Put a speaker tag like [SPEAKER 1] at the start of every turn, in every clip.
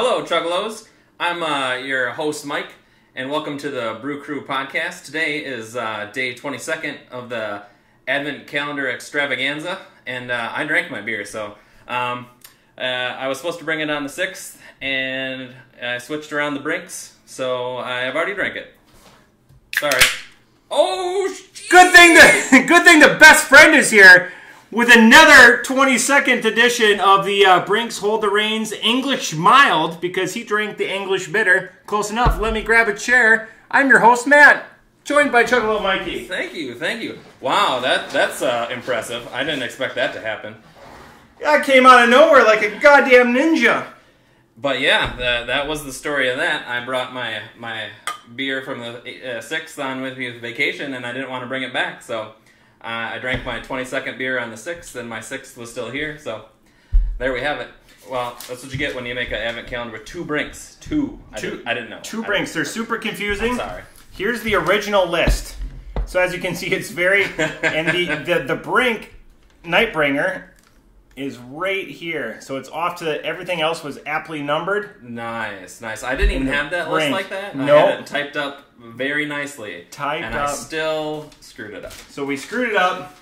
[SPEAKER 1] Hello, Chuggalos. I'm your host, Mike, and welcome to the Brew Crew podcast. Today is day 22nd of the Advent Calendar Extravaganza, and I drank my beer, so I was supposed to bring it on the 6th, and I switched around the brinks, so I've already drank it. Sorry. Oh,
[SPEAKER 2] good thing the best friend is here with another 22nd edition of the Brinks Hold the Reins English Mild, because he drank the English Bitter. Close enough. Let me grab a chair. I'm your host, Matt, joined by Chuggalo Mikey.
[SPEAKER 1] Thank you. Wow, that's impressive. I didn't expect that to happen.
[SPEAKER 2] I came out of nowhere like a goddamn ninja.
[SPEAKER 1] But yeah, that was the story of that. I brought my beer from the 6th on with me vacation, and I didn't want to bring it back, so I drank my 22nd beer on the 6th, and my 6th was still here, so there we have it. Well, that's what you get when you make an advent calendar with two brinks. I didn't know.
[SPEAKER 2] Two brinks. They're super confusing.
[SPEAKER 1] I'm sorry.
[SPEAKER 2] Here's the original list. So as you can see, it's very... and the brink, Nightbringer, is right here. So it's off to... Everything else was aptly numbered.
[SPEAKER 1] Nice. I didn't even have that list like that.
[SPEAKER 2] No.
[SPEAKER 1] I had it typed up very nicely. I still screwed it up.
[SPEAKER 2] So we screwed it up.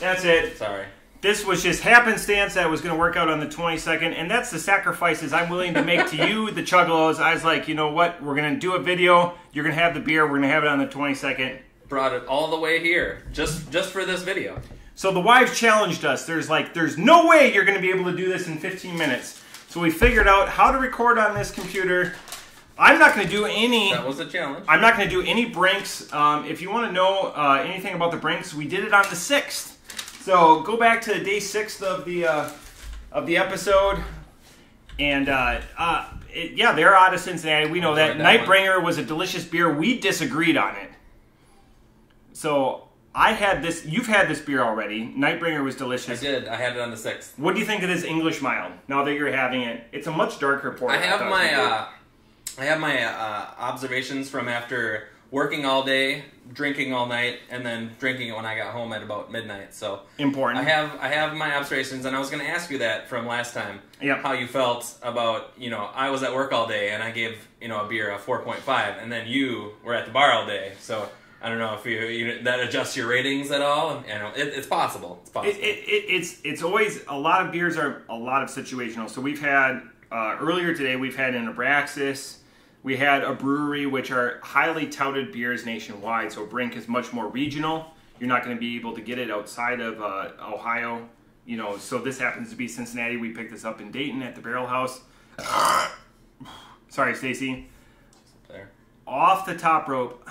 [SPEAKER 2] That's it.
[SPEAKER 1] Sorry.
[SPEAKER 2] This was just happenstance that was going to work out on the 22nd, and that's the sacrifices I'm willing to make to you, the Chuggalos. I was like, you know what? We're going to do a video. You're going to have the beer. We're going to have it on the 22nd.
[SPEAKER 1] Brought it all the way here just for this video.
[SPEAKER 2] So the wives challenged us. There's no way you're going to be able to do this in 15 minutes. So we figured out how to record on this computer. I'm not going to do any...
[SPEAKER 1] That was a challenge.
[SPEAKER 2] I'm not going to do any brinks. If you want to know anything about the brinks, we did it on the 6th. So go back to day 6 of the episode. And they're out of Cincinnati. We know that. Nightbringer was a delicious beer. We disagreed on it. So... I had this. You've had this beer already. Nightbringer was delicious.
[SPEAKER 1] I did. I had it on the 6th.
[SPEAKER 2] What do you think of this English Mild? Now that you're having it, it's a much darker pour.
[SPEAKER 1] I have my observations from after working all day, drinking all night, and then drinking it when I got home at about midnight. So
[SPEAKER 2] important.
[SPEAKER 1] I have my observations, and I was going to ask you that from last time.
[SPEAKER 2] Yep.
[SPEAKER 1] How you felt about, I was at work all day and I gave a beer a 4.5, and then you were at the bar all day. So I don't know if you that adjusts your ratings at all. It's possible. It's possible.
[SPEAKER 2] It's always, a lot of beers are a lot of situational. So we've had earlier today, we've had an Abraxas, we had a brewery, which are highly touted beers nationwide. So Brink is much more regional. You're not going to be able to get it outside of Ohio. So this happens to be Cincinnati. We picked this up in Dayton at the Barrel House. Sorry, Stacy.
[SPEAKER 1] There.
[SPEAKER 2] Off the top rope,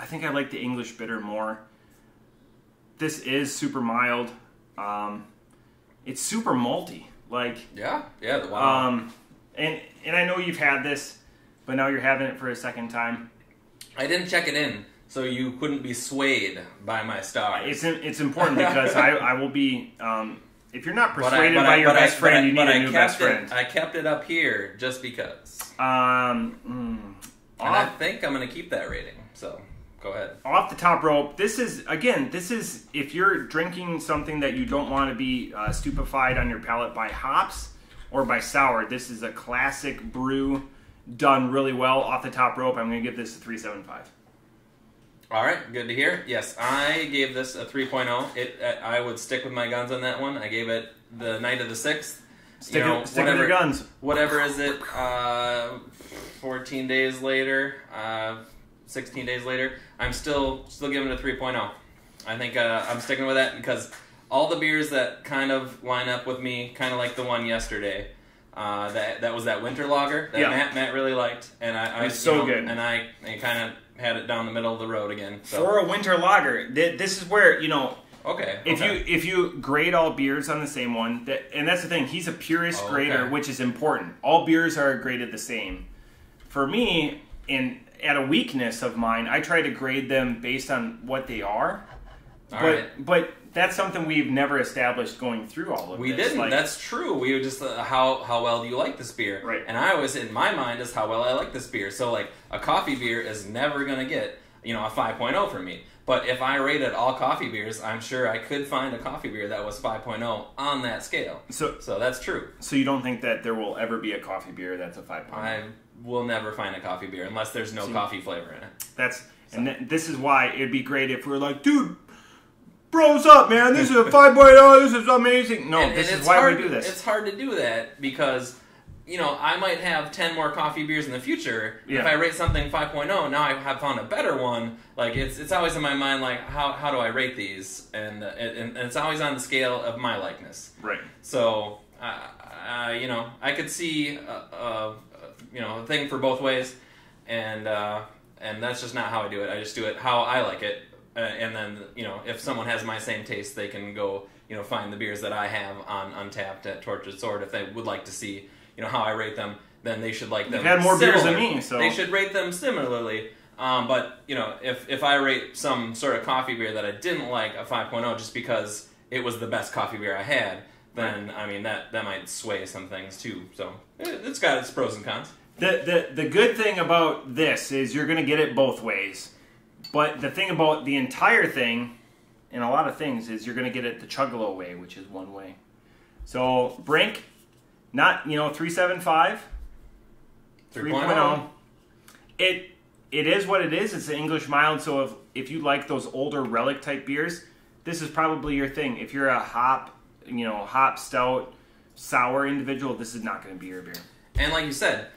[SPEAKER 2] I think I like the English Bitter more. This is super mild. It's super malty.
[SPEAKER 1] Yeah. Wow.
[SPEAKER 2] And I know you've had this, but now you're having it for a second time.
[SPEAKER 1] I didn't check it in, so you couldn't be swayed by my stars.
[SPEAKER 2] It's important because I will be. If you're not persuaded by your best friend, you need a new best friend.
[SPEAKER 1] I kept it up here just because. And I think I'm going to keep that rating. So. Go ahead.
[SPEAKER 2] Off the top rope, this is if you're drinking something that you don't want to be stupefied on your palate by hops or by sour, this is a classic brew done really well. Off the top rope, I'm going to give this a 3.75.
[SPEAKER 1] All right, good to hear. Yes, I gave this a 3.0. I would stick with my guns on that one. I gave it the night of the 6th.
[SPEAKER 2] Stick with your guns.
[SPEAKER 1] Whatever is it, 14 days later... 16 days later, I'm still giving it a 3.0. I think I'm sticking with that because all the beers that kind of line up with me, kind of like the one yesterday, that was that winter lager that Matt really liked, and
[SPEAKER 2] it's so good.
[SPEAKER 1] And I kind of had it down the middle of the road again. So.
[SPEAKER 2] For a winter lager, this is where
[SPEAKER 1] Okay.
[SPEAKER 2] If you grade all beers on the same one, and that's the thing, he's a purist grader, which is important. All beers are graded the same. For me, at a weakness of mine, I try to grade them based on what they are. But that's something we've never established going through all of this.
[SPEAKER 1] We didn't. That's true. We were just how well do you like this beer?
[SPEAKER 2] Right.
[SPEAKER 1] And I was in my mind is how well I like this beer. So a coffee beer is never gonna get a 5.0 for me. But if I rated all coffee beers, I'm sure I could find a coffee beer that was 5.0 on that scale. So that's true.
[SPEAKER 2] So you don't think that there will ever be a coffee beer that's a 5.0?
[SPEAKER 1] I will never find a coffee beer unless there's no coffee flavor in it.
[SPEAKER 2] This is why it'd be great if we were like, dude, bros up, man. This is a 5.0. This is amazing. No, this is why we do this.
[SPEAKER 1] It's hard to do that because, I might have 10 more coffee beers in the future.
[SPEAKER 2] Yeah.
[SPEAKER 1] If I rate something 5.0, now I have found a better one. Like, it's always in my mind, like, how do I rate these? And it's always on the scale of my likeness.
[SPEAKER 2] Right.
[SPEAKER 1] So, I could see, a thing for both ways. And that's just not how I do it. I just do it how I like it. And then, if someone has my same taste, they can go, find the beers that I have on Untapped at Tortured Sword. If they would like to see, how I rate them, then they should like them.
[SPEAKER 2] You've had more beers than me, so
[SPEAKER 1] they should rate them similarly. But if I rate some sort of coffee beer that I didn't like a 5.0 just because it was the best coffee beer I had, then I mean that might sway some things too. So it's got its pros and cons.
[SPEAKER 2] The good thing about this is you're going to get it both ways. But the thing about the entire thing, and a lot of things, is you're going to get it the Chuggalo way, which is one way. So, Brink, not, 375, 3.0. It is what it is. It's an English mild, so if you like those older relic type beers, this is probably your thing. If you're a hop stout, sour individual, this is not going to be your beer.
[SPEAKER 1] And like you said,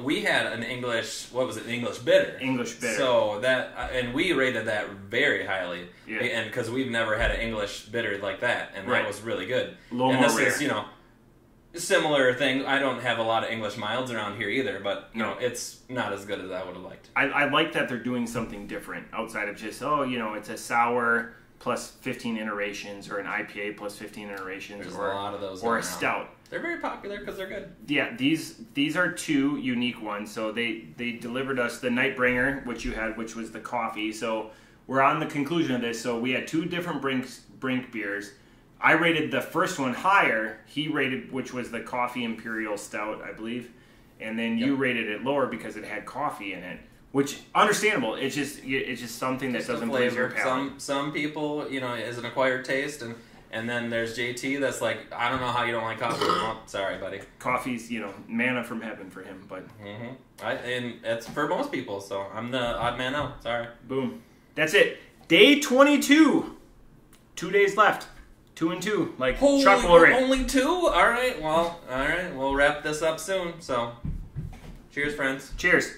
[SPEAKER 1] we had an English, an English bitter.
[SPEAKER 2] English bitter.
[SPEAKER 1] So and we rated that very highly.
[SPEAKER 2] Yeah.
[SPEAKER 1] And because we've never had an English bitter like that, and that was really good.
[SPEAKER 2] A little more rare.
[SPEAKER 1] Is, similar thing. I don't have a lot of English milds around here either, but it's not as good as I would have liked.
[SPEAKER 2] I like that they're doing something different outside of just it's a sour plus 15 iterations, or an IPA plus 15 iterations.
[SPEAKER 1] There's a lot of those.
[SPEAKER 2] Or a stout.
[SPEAKER 1] They're very popular because they're good.
[SPEAKER 2] Yeah, these are two unique ones. So they delivered us the Nightbringer, which you had, which was the coffee. So we're on the conclusion of this. So we had two different Brink beers. I rated the first one higher. He rated, which was the Coffee Imperial Stout, I believe. And then you rated it lower because it had coffee in it. Which, understandable. It's just something that doesn't please your palate.
[SPEAKER 1] Some people, is an acquired taste, and then there's JT that's like, I don't know how you don't like coffee. Oh, sorry, buddy.
[SPEAKER 2] Coffee's, manna from heaven for him, but...
[SPEAKER 1] Mm-hmm. And it's for most people, so I'm the odd man out. Sorry.
[SPEAKER 2] Boom. That's it. Day 22. 2 days left. 2 and 2. Like Chuck Lorre.
[SPEAKER 1] Only 2? All right. We'll wrap this up soon. So, cheers, friends.
[SPEAKER 2] Cheers.